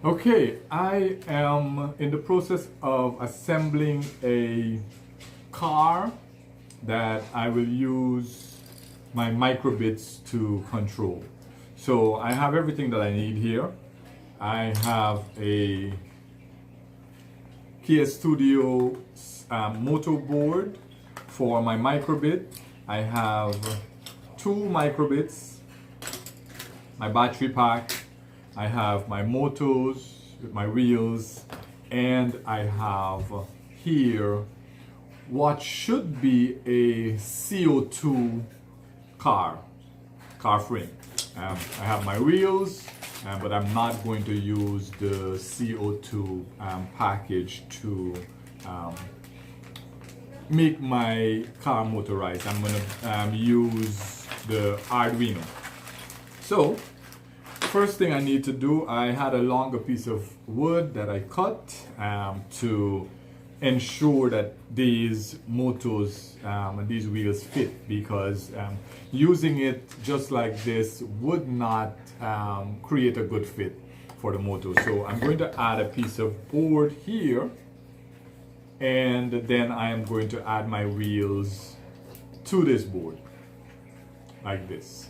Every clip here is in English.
Okay, I am in the process of assembling a car that I will use my microbits to control. So I have everything that I need here. I have a Kia Studio motor board for my microbit. I have two microbits, my battery pack, I have my motors with my wheels, and I have here what should be a CO2 car frame. I have my wheels, but I'm not going to use the CO2 package to make my car motorized. I'm going to use the Arduino. So first thing I need to do, I had a longer piece of wood that I cut to ensure that these motors and these wheels fit, because using it just like this would not create a good fit for the motor. So I'm going to add a piece of board here, and then I am going to add my wheels to this board like this.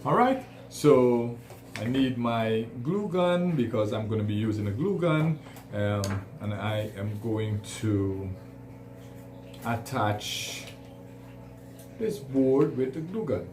All right, so I need my glue gun because I'm going to be using a glue gun, and I am going to attach this board with the glue gun.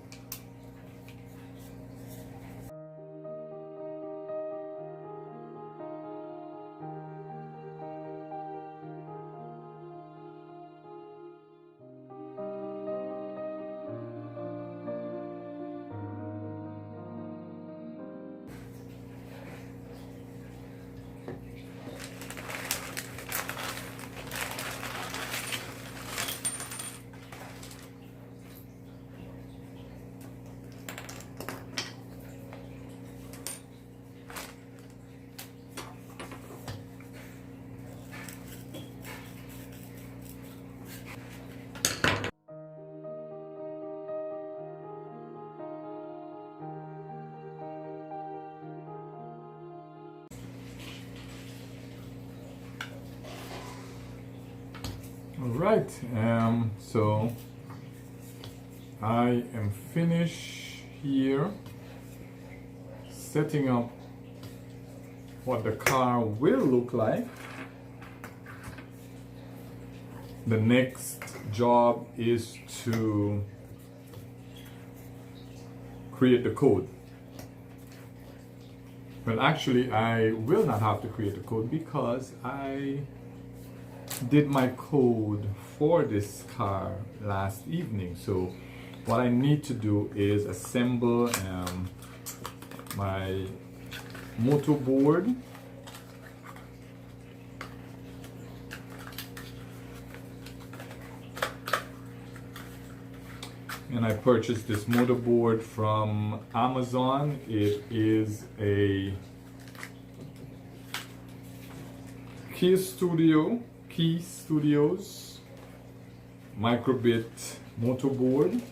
All right, so I am finished here setting up what the car will look like. The next job is to create the code. Well, actually, I will not have to create the code because I did my code for this car last evening. So what I need to do is assemble my motor board, and I purchased this motherboard from Amazon. It is a Kia Studios microbit motor board.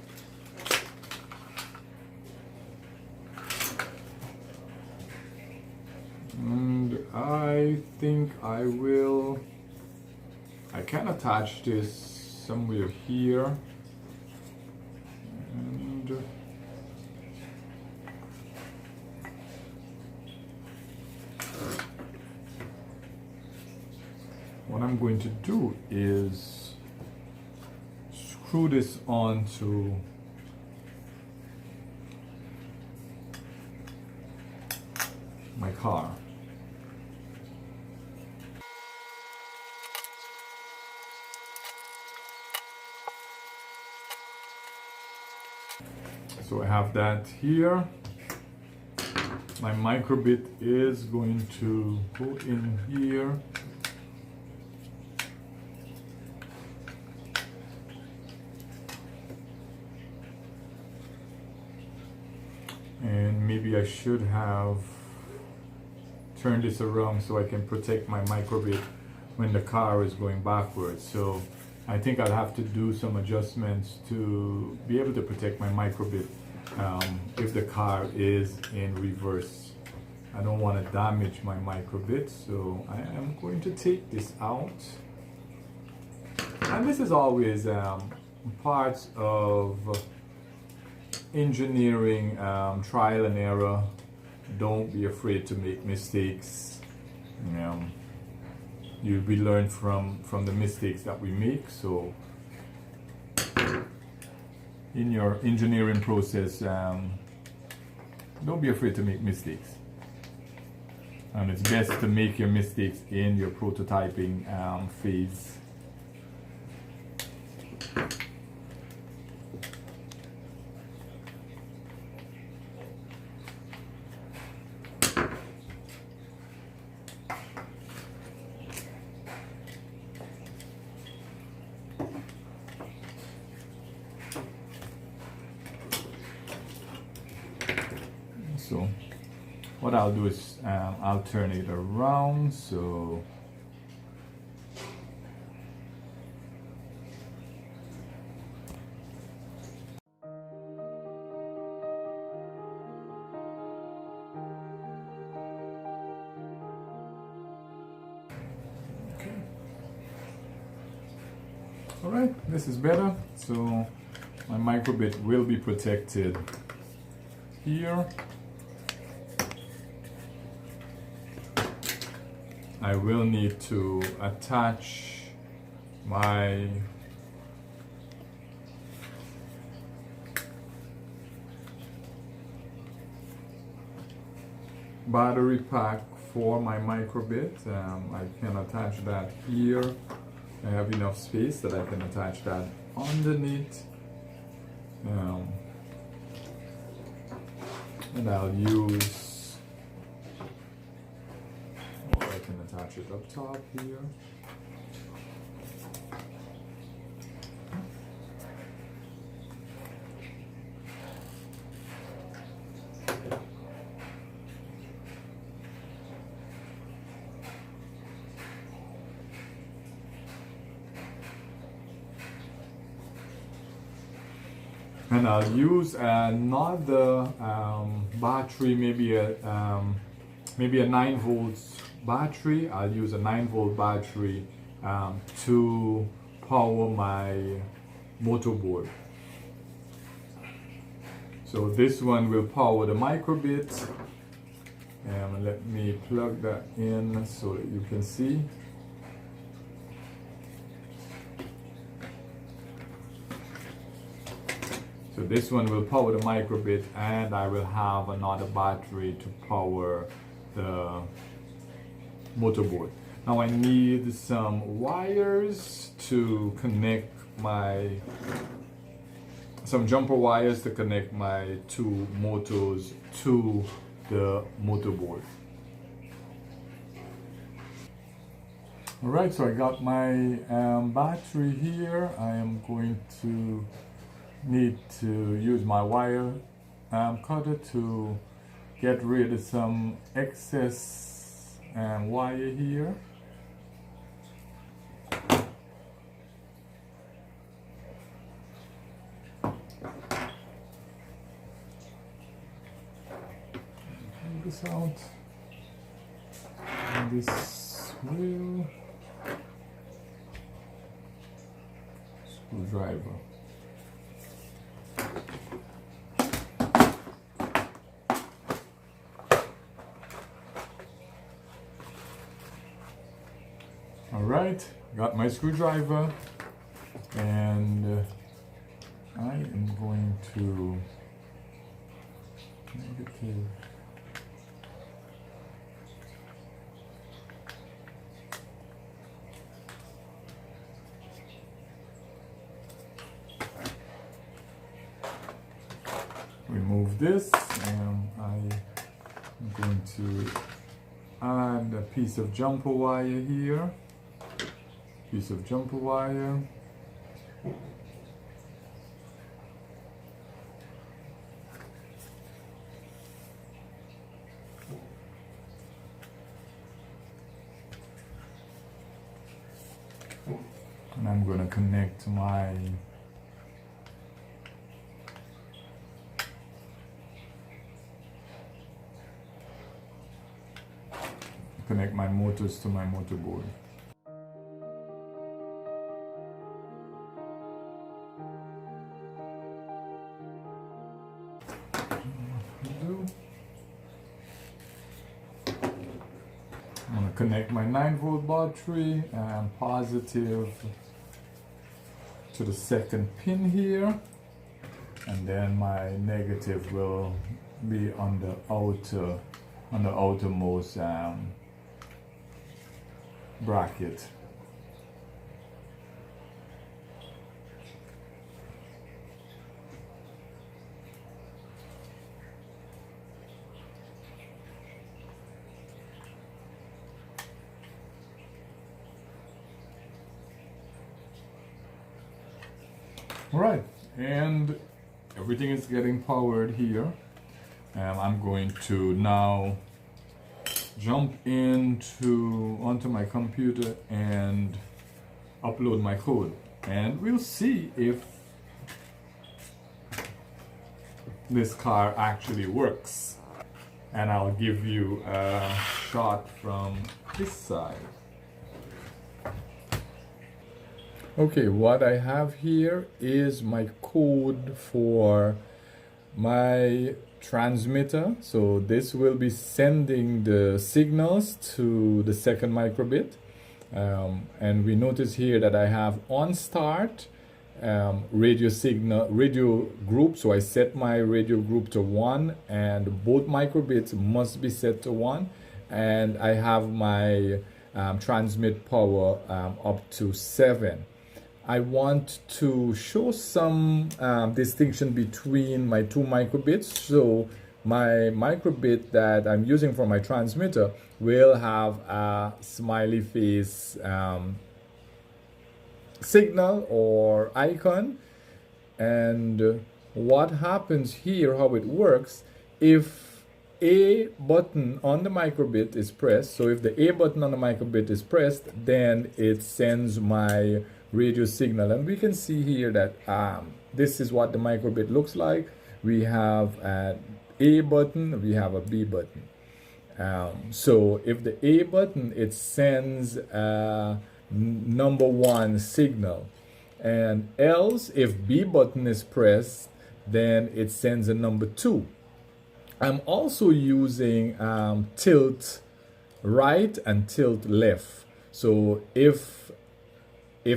And I think I can attach this somewhere here. And what I'm going to do is screw this onto my car. So I have that here. My microbit is going to go in here. And maybe I should have turned this around so I can protect my microbit when the car is going backwards. So I think I'll have to do some adjustments to be able to protect my microbit if the car is in reverse I don't want to damage my microbit, so I am going to take this out. And this is always part of engineering, trial and error. Don't be afraid to make mistakes. We learn from the mistakes that we make. So in your engineering process, don't be afraid to make mistakes. And it's best to make your mistakes in your prototyping phase. So what I'll do is I'll turn it around, so okay. All right, this is better. So my microbit will be protected here. I will need to attach my battery pack for my microbit. I can attach that here. I have enough space that I can attach that underneath. And I'll use, I can attach it up top here. And I'll use another battery, maybe a 9 volts battery. I'll use a 9 volt battery to power my motorboard. So this one will power the microbit. Let me plug that in so that you can see. So this one will power the microbit, and I will have another battery to power the motorboard. Now I need some wires to connect some jumper wires to connect my 2 motors to the motorboard. Alright, so I got my battery here. I am going to need to use my wire cutter to get rid of some excess wire here. Pull this out, and this will screwdriver. Alright, got my screwdriver, and I am going to negative. Remove this, and I am going to add a piece of jumper wire here. Piece of jumper wire. And I'm going to connect my connect my motors to my motorboard. I'm going to connect my 9-volt battery and positive to the second pin here, and then my negative will be on the outermost bracket. All right, and everything is getting powered here. I'm going to now jump onto my computer and upload my code, and we'll see if this car actually works. And I'll give you a shot from this side. Okay, what I have here is my code for my transmitter. So this will be sending the signals to the second microbit. And we notice here that I have on start radio group. So I set my radio group to 1, and both microbits must be set to 1. And I have my transmit power up to 7. I want to show some distinction between my two microbits. So my microbit that I'm using for my transmitter will have a smiley face signal or icon. And what happens here, how it works, if A button on the microbit is pressed, so if the A button on the microbit is pressed, then it sends my radio signal. And we can see here that this is what the microbit looks like. We have an A button, we have a B button. So if the A button, it sends a number 1 signal, and else if B button is pressed, then it sends a number 2. I'm also using tilt right and tilt left. So if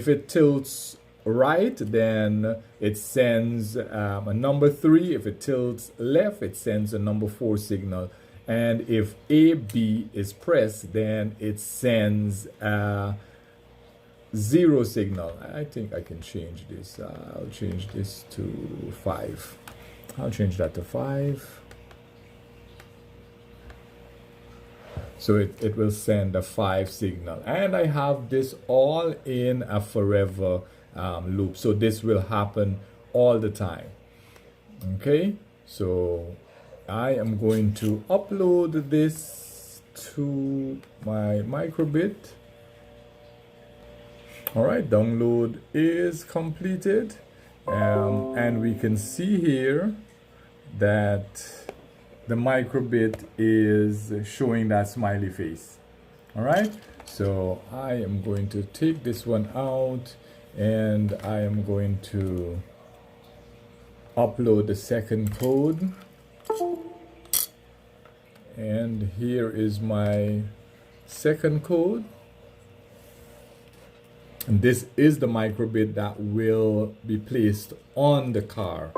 it tilts right, then it sends a number 3. If it tilts left, it sends a number 4 signal. And if AB is pressed, then it sends a 0 signal. I think I can change this. I'll change this to 5. I'll change that to 5. So it will send a 5 signal. And I have this all in a forever loop. So this will happen all the time. Okay, so I am going to upload this to my microbit. All right, download is completed. And we can see here that the microbit is showing that smiley face. All right, so I am going to take this one out, and I am going to upload the second code. And here is my second code. And this is the microbit that will be placed on the car.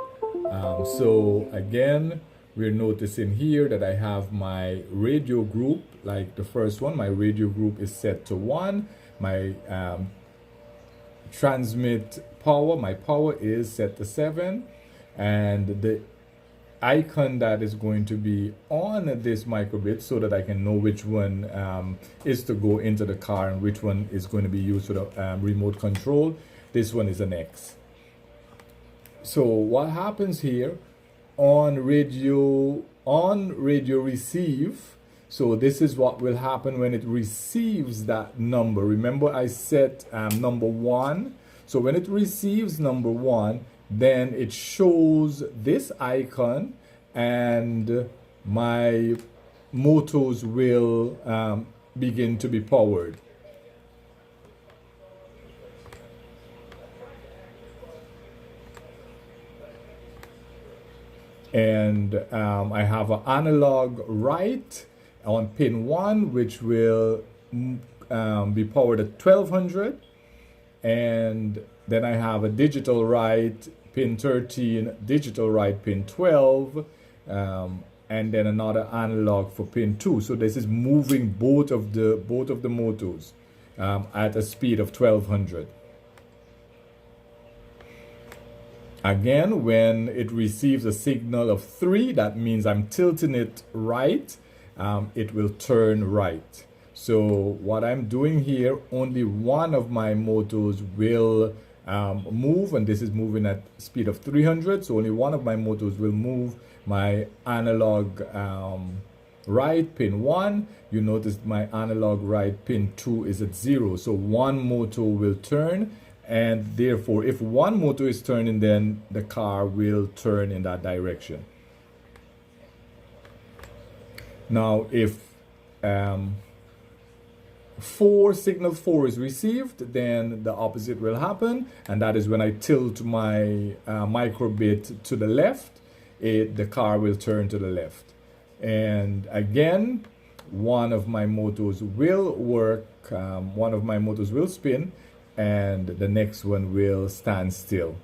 So again, we're noticing here that I have my radio group, like the first one. My radio group is set to 1. My transmit power, my power is set to 7. And the icon that is going to be on this microbit, so that I can know which one is to go into the car and which one is going to be used for the remote control. This one is an X. So what happens here on radio receive, so this is what will happen when it receives that number. Remember, I set number 1. So when it receives number 1, then it shows this icon, and my motors will begin to be powered. And I have an analog right on pin 1, which will be powered at 1200, and then I have a digital right pin 13, digital right pin 12, and then another analog for pin 2. So this is moving both of the motors at a speed of 1200. Again, when it receives a signal of 3, that means I'm tilting it right, it will turn right. So what I'm doing here, only one of my motors will move, and this is moving at speed of 300, so only one of my motors will move. My analog right pin 1, you notice my analog right pin 2 is at 0, so one motor will turn, and therefore if one motor is turning, then the car will turn in that direction. Now if signal 4 is received, then the opposite will happen, and that is when I tilt my microbit to the left, the car will turn to the left. And again, one of my motors will work, one of my motors will spin, and the next one will stand still.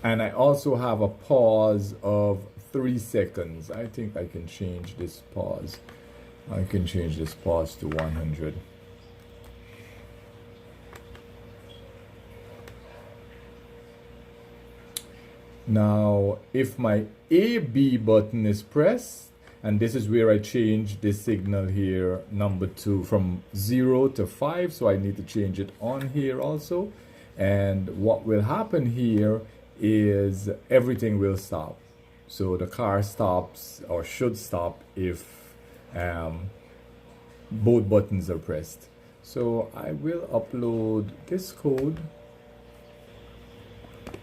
And I also have a pause of 3 seconds. I think I can change this pause. I can change this pause to 100. Now, if my AB button is pressed, and this is where I change this signal here, number 2, from 0 to 5, so I need to change it on here also. And what will happen here is everything will stop. So the car stops, or should stop, if both buttons are pressed. So I will upload this code.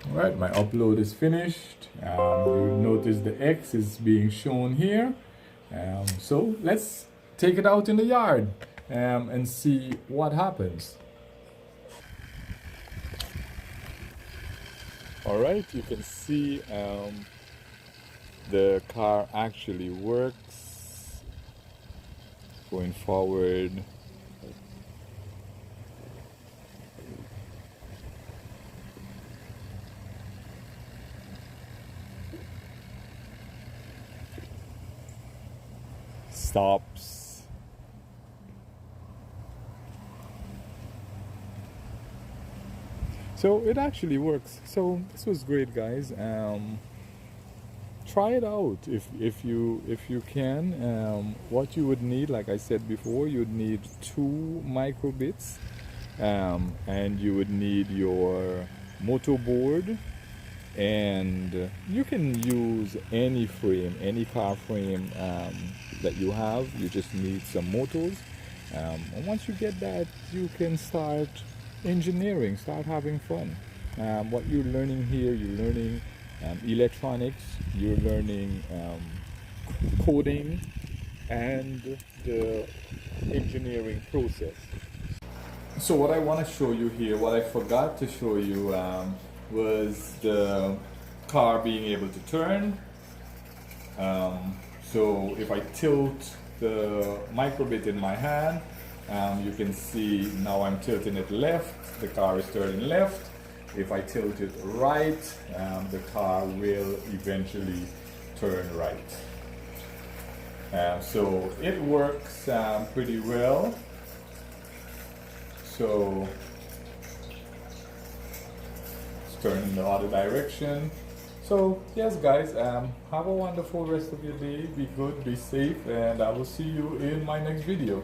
All right, my upload is finished. You notice the X is being shown here. So let's take it out in the yard and see what happens. All right, you can see the car actually works. Going forward. Stops. So it actually works. So this was great, guys. Try it out if you can. What you would need, like I said before, you'd need 2 microbits, and you would need your motor board, and you can use any frame, any car frame that you have. You just need some motors, and once you get that, you can start engineering, start having fun. What you're learning here, you're learning electronics, you're learning coding, and the engineering process. So what I want to show you here, what I forgot to show you, was the car being able to turn. So if I tilt the microbit in my hand, you can see now I'm tilting it left, the car is turning left. If I tilt it right, the car will eventually turn right. So it works pretty well. So it's turning the other direction. So yes, guys, have a wonderful rest of your day. Be good, be safe, and I will see you in my next video.